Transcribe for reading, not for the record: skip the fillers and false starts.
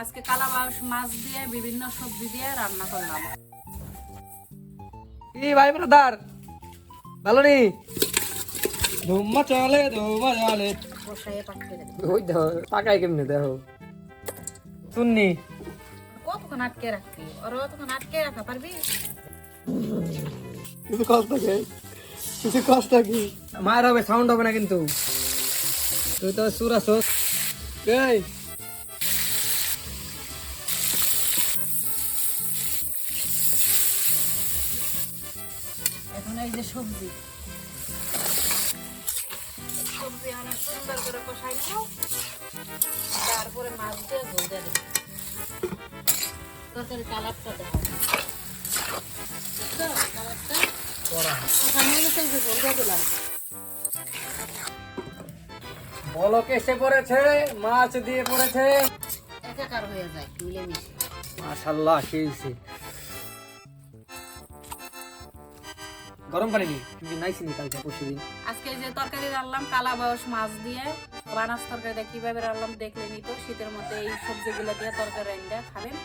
আজকে কালাবাউস মাছ দিয়ে বিভিন্ন সবজি দিয়ে রান্না করলাম। কি ভাই ব্রাদার ভালো নি? ধুম্মা চলে ধুম্মা চলে। বসাইয়ে পাঠিয়ে দেব। ওই দেখো পাকাই কেমনে দেখো শুননি কতক্ষণ আটকে রাখবি? ওর অতক্ষণ আটকে রাখা পারবি? কিছু কষ্ট কি কিছু কষ্ট কি মায়ের হবে সাউন্ড হবে না কিন্তু তুই তো সুর আসোস এই এখন এই যে সবজি সবজি অনেক সুন্দর করে কষাই নেব, তারপরে মাছ দিয়ে ঝোল দিয়ে দেবো। তরকারি কালারটা দেখো, বুঝছো? কালারটা ওখানে গেছে, এই যে ঝোল দিয়ে দিলাম। বলক এসে পড়েছে মাছ দিয়ে পড়েছে একাকার হয়ে যায় মিলেমিশে। মাশাআল্লাহ খেয়েছি গরম পানি নেই কিন্তু নাইছি নি কালকে পরশুদিন আজকে এই যে তরকারি রান্নাম কালাবাউস মাছ দিয়ে, বানাস তরকারিটা কিভাবে রান্নাম দেখলেনি তো। শীতের মধ্যে এই সবজিগুলো দিয়ে তরকারি রান্না খাবেন,